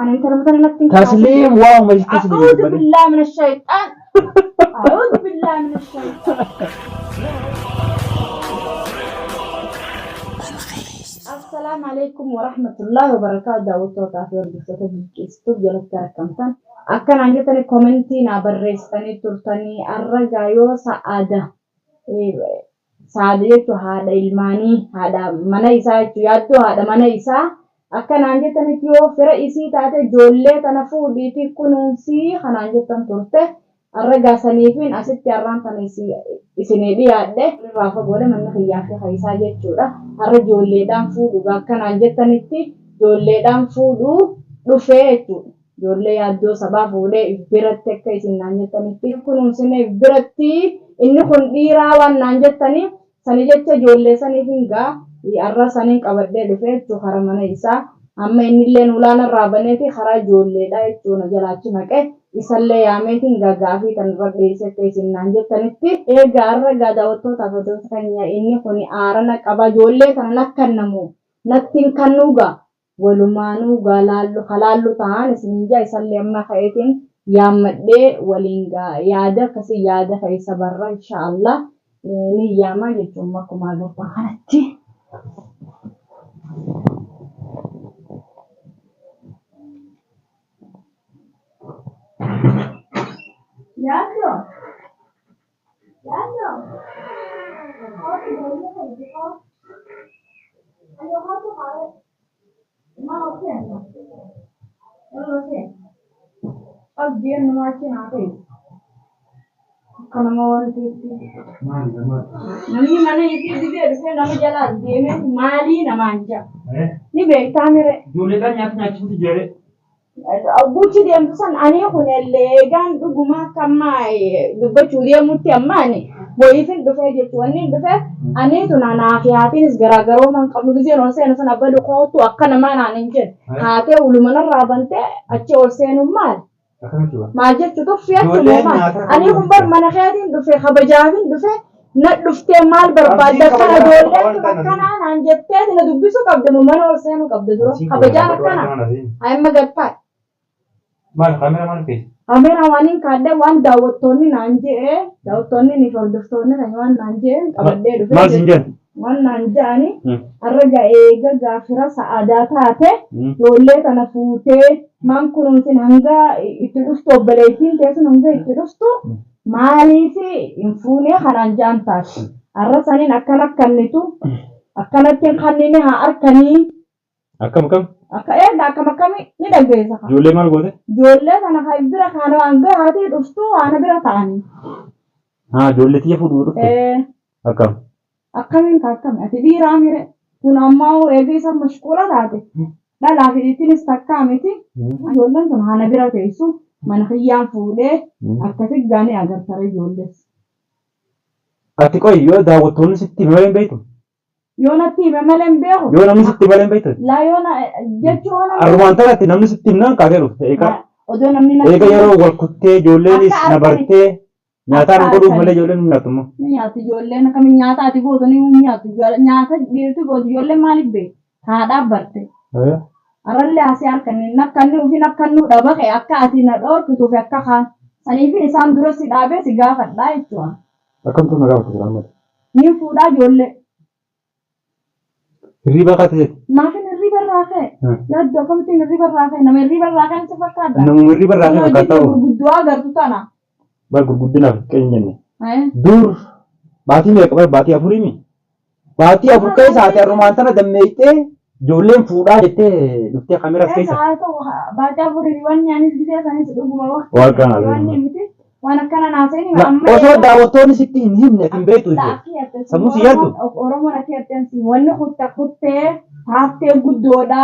أنا ترى مثلا نكتين تسليم واو مش تسليم أعوذ بالله من الشيطان أعوذ بالله من الشيطان. السلام عليكم ورحمة الله وبركاته. وتوقع في ورقة كيستو جلوك تركمتان أكن عندي كومنتي نابرستني ترتني الرجايو سعادة سعادة هذا الماني هذا من إيسا يادو هذا من إيسا أكن عندي كيو فرئيسي تاته جولة تنفو ديتي كنونسي خن عندي ترته الرجا سنيفين أسيت كران تنسي إسنيدي هذا رافع بوله من خيافي خيسا جتورا الرجولة دام فودو أكن عندي تنتي جولة دام فودو رفيتو جولة يادو سبا فوله برتة كيسين عندي تنتي كنونسي برتي إنه كنديرا ونانجت تاني سنجت جولة سنيفينغا يارا سنين كبردة رفيتو خرمنا إيسا أما إن اللي نولانا رابنتي خرا جولة دا يتونا جلاتي مكة إسالة يامتين غافي تنفر ديسة كيسين نانجت تانيتي غارة غاداوتو تافتو سكنيا إني كوني آرانا كبا جولة تنكن نمو نتين كنوغا ولمانو غالالو خلالو تان سنجا إسالة أما خيتين يامده ولينغا يادا كسي يادا كيسا برا إن شاء الله ni yama jechumma kumaga pahanatti yalo ayo hato kare ma oke अब ये नमाज़ आते कनमोल थी नमी मने इसी दिवे रुपए नमी जला दिए में माली नमाज़ नहीं बेटा मेरे जोले का न्याक छुट्टी जरे अब बुच्ची दिया मुझसे आने को ने लेगान तो घुमा कमाए दुबई चूड़िया मुट्ठी अम्मा ने वो इसे दुबई जो चुन्नी दुबई आने तो ना ना कि आते इस गरागरों में कब लोग जिसे रोसे न सना बड़े को तो अक्का नमान आने के आते उलुमना राबंते अच्छे और से नुमार माजे तो फिर तो मामा अने कुंबर मन ख़यालीं दुफे खबजावीं दुफे न दुफते माल बर्बाद करना डोले तो करना नांजते हैं न दुबिसो कब दे मन और से न कब दे दो खबजा करना आई मगप्पा माल kamera wani kadde wan dawtonni nanje dawtonni ni fordoftonne wan nanje kabadde dufe mal sinjan wan nanjani arraga ega gafira saada taate yolle kana fuute man kununsin hanga itudufto beleetin tesun hanga itudufto maalisi infune khananjan taat arrasanin akkana kannitu akkanatin khannine ha arkani akkam akka akkam ni dhaggeessa jolle mal goote jolle kana haybira kana anga haati dhuftu ana bira taani ha jolle tiya fuudhu dhufte akkamin ati dhiiraa mire kun ammoo eega isa mashquula taate dhalaa fi ittinis takkaa miti jolleen kun ana bira teessu mana kiyyaan fuudhee akkasi gaanii agartare jolles ati qoy yoo daawwattoonni sitti maleen beektu yoona tiime maleen beeku yoo namni sitti maleen beektu laa yoona jechuun armaan tanatti namni sitti himnaan kaatee dhufte odoo namni eega yeroo wal kuttee ijoolleenis na bartee nyaataan godhuuf malee ijoolleen hin nyaattu nyaatu ijoolleen akkamiin nyaata ati gootu ni nyaatu nyaata dhiirti gootu ijoolleen maaliif beeku haadhaaf barte arrallee asii harkanii nakkanni ufiin akkannuu dhabaqe akka ati na dhoorkituuf akka kaan saniifin isaan dura si dhaabee si gaafadhaa jechuudha. Akkamtu na gaafatu jiraamatu. Ni fuudhaa ijoollee. Hirriba qaatee. Maafin hirriba irraa ka'e. Yaaddu akkamittiin hirriba irraa ka'e nama hirriba irraa ka'e si fakkaata. Nama hirriba irraa ka'e fakkaata. Gurguddoo agartu tana. Bal gurguddinaaf qeenya jenne. Dur baatii meeqa baatii afurii baatii afur keessa ati arrumaan tana dammeeytee ijoolleen fuudhaa jettee dhuftee kameeraa keessa. Baatii afurii waan nyaanis gisee sanis dhuguma waan kana waan akkana naasanii osoo daawwattoonni sitti hin himne hin beektu sammuu si yaaddu. Oromoon ati attensi wanni kuttee taaftee guddoodha.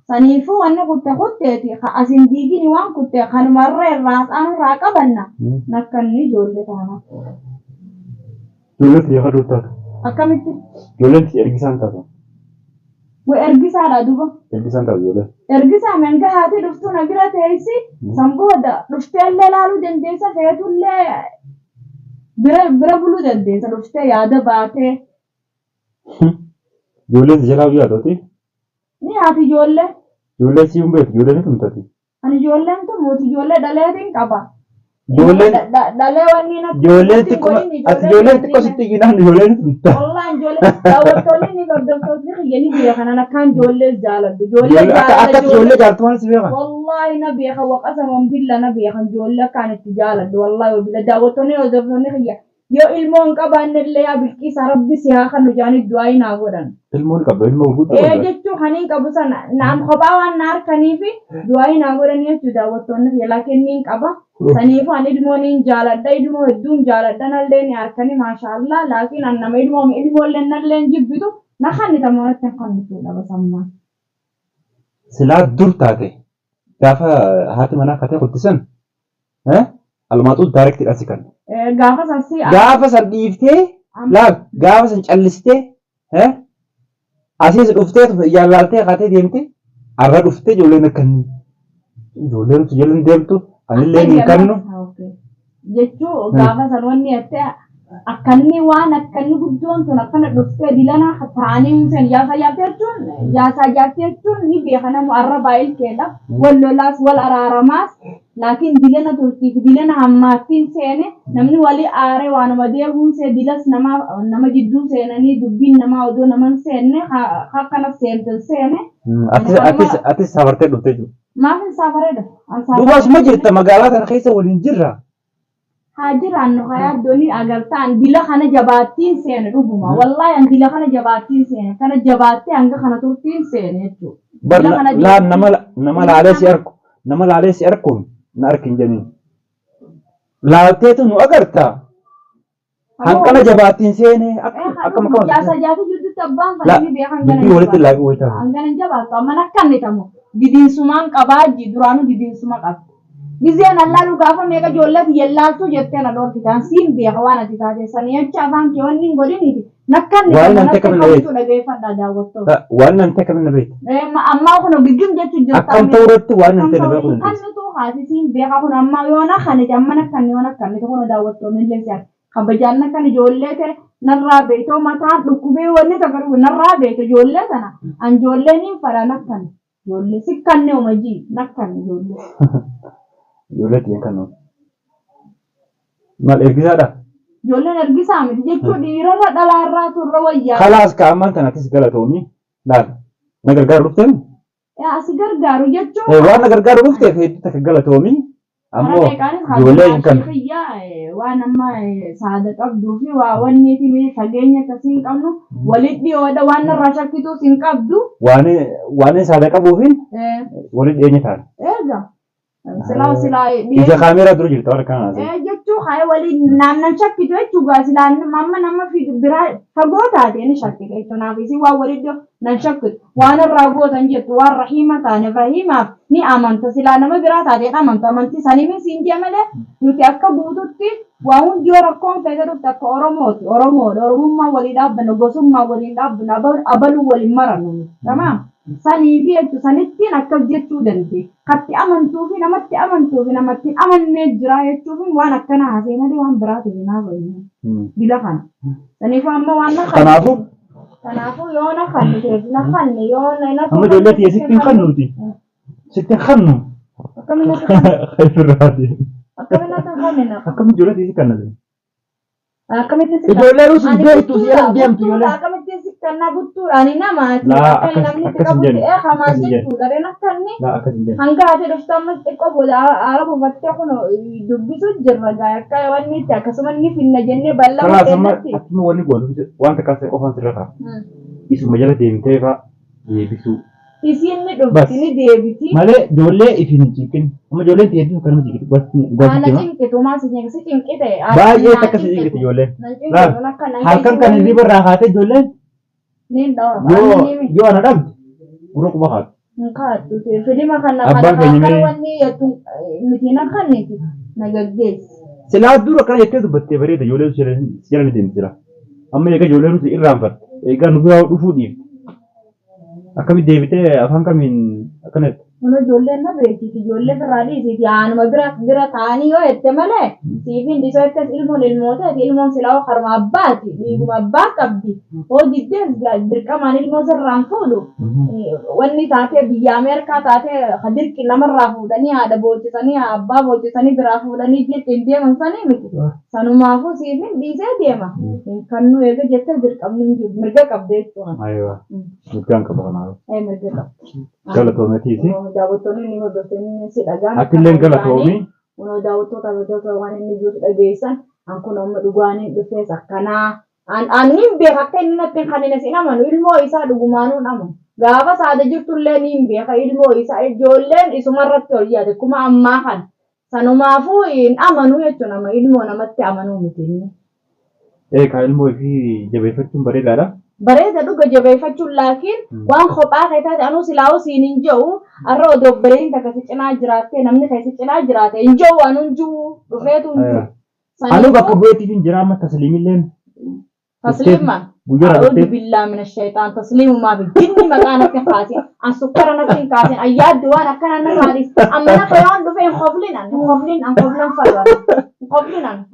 Saniifuu wanni kutteeti asin diigini waan kuttee kanumarra irraa irraa qabanna nakkanni ijoollee taana. Ijoolleen xiyyaa kaduu taata. Akkamitti? Ijoolleen xiyyaa ergisaan taata. Ergisaadha duuba. Ergisaan taata ijoolleen. Ergisaa menga haati dhuftuu na bira teessi sanbooda dhufteellee laaluu dandeessa feetullee bira buluu dandeessa dhuftee yaada baatee. Ijoolleen si jalaa yaadoti. Ni haati ijoollee. Ijoollee si hin beeku ijoollee ni tumtati. Ani ijoolleen tumuuti ijoollee dhaleetiin qaba. Ijoolleen Dhalee wanni natti ijoolleen xiqqoo ati ijoolleen xiqqoo sitti ginaan ijoollee ni tumta. Wallahi ijoollee daawwattoonni ni hordoftoonni xiyyeeni biyya kana akkaan ijoollee jaaladhu. Akka ijoollee jaalatu waan si beekan. Wallahi na beeka waqasa billa na beekan ijoollee akkaan itti jaaladhu. Wallahi wabila daawwattoonni hordoftoonni xiyya. Yoo ilmoon qabaanne illee yaa bilqiisa rabbi si haa kan nujaanii du'aayi naa godhan. Ilmoon qaba ilmoo guddaa. Jechuun kaniin qabu sana naam kophaa waan na harkanii fi du'aayi naa godhan jechuudha daawwattoonni xiyya laakiin niin qaba. Saniifu ani ilmooniin jaaladha ilmoo hedduun jaaladha nallee ni harkanii maashaallah laakiin an nama ilmoollee nallee jibbitu na kannitamoo natti hin kannituudha basammaa. Silaa dur taate gaafa haati manaa katee qottisan almaaxuu daarektii dhasi kan. Gaafa san dhiiftee laal gaafa san callistee asiis dhuftee yaalaaltee katee deemte arra dhuftee ijoolleen akkanni ijoolleen nuti ijoolleen deemtu. Anillee hin kannu. Jechuun gaafa san wanni jettee akkanni waan akkanni guddoon tun akkana dhuftee dilana taa'anii muuseen yaasaa jaattee jechuun ni beeka namu arrabaa ilkeedha. Wal lolaas wal araaramaas laakiin dilana turtii fi dilana hammaattiin seene namni walii aaree waanuma deemuun see dilas nama jidduu seenanii dubbiin namaa odoo naman seenne akkanas seenten seene. Atis safartee dhuftee jiru. Maafin safareedha. Duuba asuma jirta magaalaa kana keessa waliin jirra. Haa jiraannu haa yaaddoonni agartaan dila kana jabaattiin seene dhuguma. Wallaahi an dila kana jabaattiin seene kana jabaattee hanga kana turtiin seene jechuudha. Laan nama laalee si arku nama laalee si arkuun na arkin jennaan. Laalteetu nu agarta. Hanqana jabaattiin seene akkam akkam. Jaasa jidduutti abbaan falanii beekan gana. Dubbii walitti laaquu wayita. Hangana jabaatu amma nakkannitamu. Didiinsumaan qabaa duraanuu didiinsuma qabdi. Gizeen allaalu gaafa meeqa ijoolleeti yellaaltuu jettee na dhoorkitaan siin beeka waan ati taate sanii jecha afaan kee wanni hin godhiniiti. Nakkanni kamtu dhageeffadhaa daawwattoota. Waan nan ta'e kamina beektu. Ammaa kun giggim jechuun jirta. Akkam ta'uu irratti waan nan ta'e beeku. Kanni tuu haati siin beeka kun ammaa yoo nakkanni amma nakkanni yoo nakkanni kun daawwattoonni illee si'an. Kabajaan nakkan ijoollee ta'e narraa beektoo mataan dhukkubee wanni tokko narraa beekte ijoollee sana an ijoollee niin fara nakkanni. Ijoollee sikkanne umajii nakkanni ijoollee. Ijoollee tiin kan maal ergisaadha? Ijoolleen ergisaa miti jechuun dhiirarra dhalaarraa turre wayyaa. Kalaas kaa'amaan kanattis galatoomi laal na gargaaru dhufteen? Asi gargaaru jechuun. Waan na gargaaru dhufteef hedduu takka galatoomi. Ammoo ijoollee hin kan. Waan amma saada qabduu fi waa wanni fi fageenya akkasii hin qabnu walitti dhiyoodha waan narraa shakkituus hin qabdu. Waan saada qabuufin walitti dhiyeenya ta'a. Eegaa. Silaa ija kaameeraa dura jirta warra kanaa. Jechuun haa waliin naannan shakkitu jechuudha silaa amma nama biraa fagoo taatee ni shakkita jechuudha naafisi waan walitti nan shakkitu waan irraa gootan jettu waan rahiima taane rahiimaaf ni amanta silaa nama biraa taatee amanta amantii sanii siin jee malee nuti akka guututti waan hundi yoo rakkoon feete dhufte akka Oromooti Oromummaa walii dhaabbanna gosummaa waliin dhaabbanna abaluu waliin marannu tamaam. Sanii fi jechuun sanittiin akkas jechuu dandeenye. Katti amantuu fi namatti amannee jira jechuun waan akkana haasee malee waan biraatiif hin haasawne. Bila kana. Saniif amma waan na Kanaafuu yoo na kanne yoo na amma ijoollee tiyya sitti hin kannuuti. Sitti hin kannu. Akkamitti kanne? Akkamitti ijoollee tiyya sitti kannate? Ijoollee ruusuun beektu si'eeran deemtu ijoollee. Akkamitti sikkannaa buttuudhaani namaati. Namni itti qabu ta'ee hamaa jechuudha. Akkanni hanga haati dhuftu amma xiqqoo booda haala buufattee kun dubbisu jirra gaa akka wanni itti akkasuma ni finna jennee bal'aa ta'etti. Akkuma wanni goonu wanta kaasee qofaan sirra ta'a. Isuma jala deemtee fa'aa deebisuu. Isiin dhufti ni deebiti. Malee ijoollee ifin hin ciikin. Amma ijoolleen hedduu kan nama ciikitu. Ana cinqitu maas si cinqite. Baay'ee takka si ciikitu ijoolleen. Halkan kan hirriba irraa kaatee ijoolleen. Yoo ana dhabde gurra quba haatu. Kaatu filima kana kan wanni miti na kanniti na gaggeessi. Silaa dura kana jettee dubbattee bareeda ijoolleen jala ni deemti jira. Amma egaa ijoolleen nuti irraanfatte. Egaa nu biraa dhufuu dhiifte. Akkamitti deebitee afaan kamiin akkanatti Mana ijoolleen na beekti. Ijoollee birraa dhiisiti. Aanuma bira taa'anii yoo jette malee siifin dhiisottas ilmoota ilmoon silaa harma abbaati. Dhiiguma abbaa qabdi. Hoo diddeen dirqamaan ilmoo sirraan fuudhu. Wanni taatee biyya Ameerikaa taatee dirqi namarraa fuudhanii haadha boochisanii abbaa boochisanii biraa fuudhanii ittiin deeman sanii miti. Sanumaafuu siifin dhiisee deema. Kan nu eega jettee dirqamni hin jiru. Mirga qabdee jechuudha. Ayiwa. Mirgaan qaba kanaaf. Mirga qabdi. Galatoomeetiisi. Daawwattoonni ni hordofanii si dhagaan. Akilleen galatoomii. Kunoo daawwattoota waan inni jiru dhageessan an kun amma dhugaanii dhufees akkanaa. Ani beeka akka inni natti kan inni sin amanu ilmoo isaa dhugumaanuu amanu. Gaafa saada jirtullee ni beeka ilmoo isaa ijoolleen isumarratti ol yaade kuma ammaa kana. Sanumaafuu hin amanu jechuun nama ilmoo namatti amanuu miti. Ka ilmoo fi jabeeffachuun bareedaadha. Bareeda dhuga jabeeffachuun laakiin waan kophaa kee taate anuu silaa'uu siin hin jiru har'a odoo bareedinta kasi cinaa jiraatte namni kasi cinaa jiraate hin jiru anuu hin jiru dhufeetu hin jiru. Anuu bakka bu'eetiif hin jira amma tasliimilleen. Tasliima. A'uudhu billaa mina shaytaan tasliimumaa fi jinni maqaa natti kaasi an sukkara natti hin kaasin an yaaddu waan akkana na raadis amma na kayaan dhufe hin qoblinan falwaa qoblinan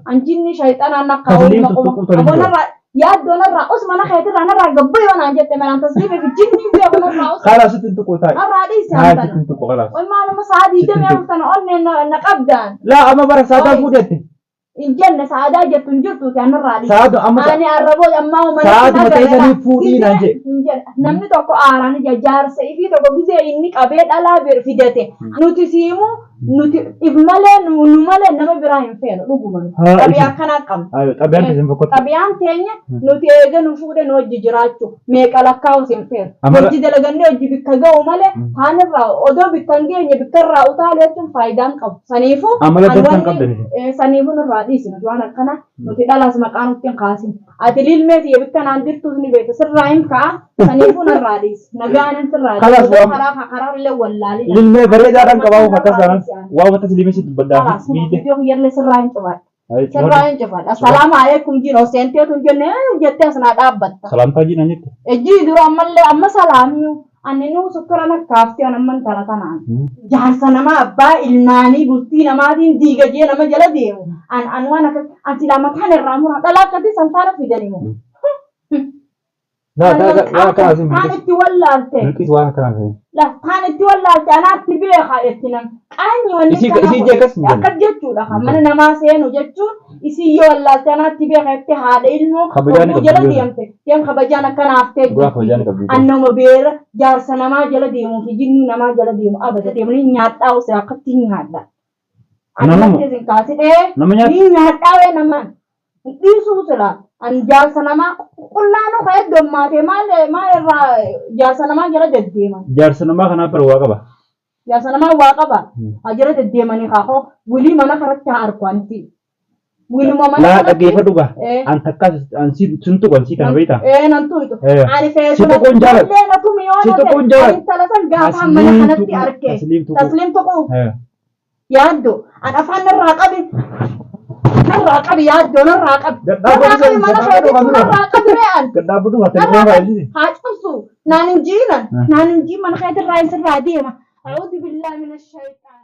an jinni shaytaan an akka qoblinan yaaddoon irraa osuma na keetirraa narraa gabba yoo naan jette manaan tasliime fi jinni beeku narraa osuma. Kaalaa sitti tuqu taa'e. Narraa dhiisi haa sitti tuqu kalaas. Way maaluma sa'aatii damee afurtana onneen na qabdaan. Laa amma bara saadaa fuudhette. In jenne sa'aadaa jettu hin jirtuuti anarraa dhiisi. Saadu amma ani arraboo ammaa uummanni. Saadu mataa isaanii fuudhii naan jedhe. Namni tokko aaraan jaarsa ifii tokko gisee inni qabee dhalaa fidate nuti siimu. Nuti if malee nu malee nama biraa hin feenu dhuguman. Xabiyaa akkanaa qabna. Xabiyaan keessan boqqotu. Xabiyaan keenya nuti eega nu fuudhe nu hojii jiraachuu meeqa lakkaa'us hin feenu. Hojii dalagannee hojii bikka ga'u malee taanirraa odoo bikka hin geenye bikkarraa utaalee jechuun faayidaan qabu. Saniifuu saniifuu nurraa dhiisinu waan akkana nuti dhalaas maqaa nutti hin kaasin. Ati lilmeeti bikka naan jirtus ni beekta sirraa hin ka'a saniifuu nurraa dhiisi. Nagaanin sirraa dhiisi. Karaa illee wallaalii. Lilmee bareedaadhaan qabaa akkas taanaan. Wow, tasliime sitti baddaa. Video yerle sirraan cufaadha. Sirraan cufaadha. Assalaamu alaikum jino seentee tun jenne jettee asnaa dhaabbatta. Salaamtaa jinan jette. Ejjii dura ammallee amma salaamiyu ani nu sukkara nakkaafti anamman tana tanaan. Jaarsa nama abbaa ilmaanii bultii namaatiin diigajee nama jala deemu. An waan akka ati lama kan irraa mura dhalaa akkatti sanfaana fidanimu. Kaan itti wallaalte. Waan akkanaa kaan itti wallaalte anaatti beekaa jettinan qaanyi wanni akkas jechuudha mana namaa seenu jechuun isii yoo wallaalte anaatti beekaa jettee haadha ilmoo hogguu jala deemte yaan kabajaan akkanaaftee jirti annama beera jaarsa namaa jala deemuu fi jinni namaa jala deemu abada deemanii nyaadhaa osoo akkatti nyaadha. Annatti isin kaasidhee ni nyaadhaa namaan dhiisuu sila an jaarsa namaa qullaanu ka heddummaate maal irraa jaarsa namaa jala deddeeman. Jaarsa namaa kanaaf bara waa qaba. Jaarsa namaa waa qaba. Jala deddeemanii kaakoo wilii mana kanatti haa argaanti. Wiluma mana kanatti. Laa dhaggeeffadhu gaa. An takkaas an sin tuqan si kana beektaa. Nan tuqu. Ani feesuma. Si tuquun jaalladha. Illee na tumi yoo si tuquun jaalladha. Ani talasan gaafa mana kanatti arge. Tasliim tuqu. Yaaddo an afaan irraa qabi. Narraa qabi yaaddoo narraa qabi. Narraa qabi mana feetii narraa qabi re'an. Gaddaabudhu haa telefoon faayilisi. Haa cubsu naan hin jiinan. Naan hin jiin mana feetii irraa hin sirraa deema. A'uudhu billaa mina shaytaan.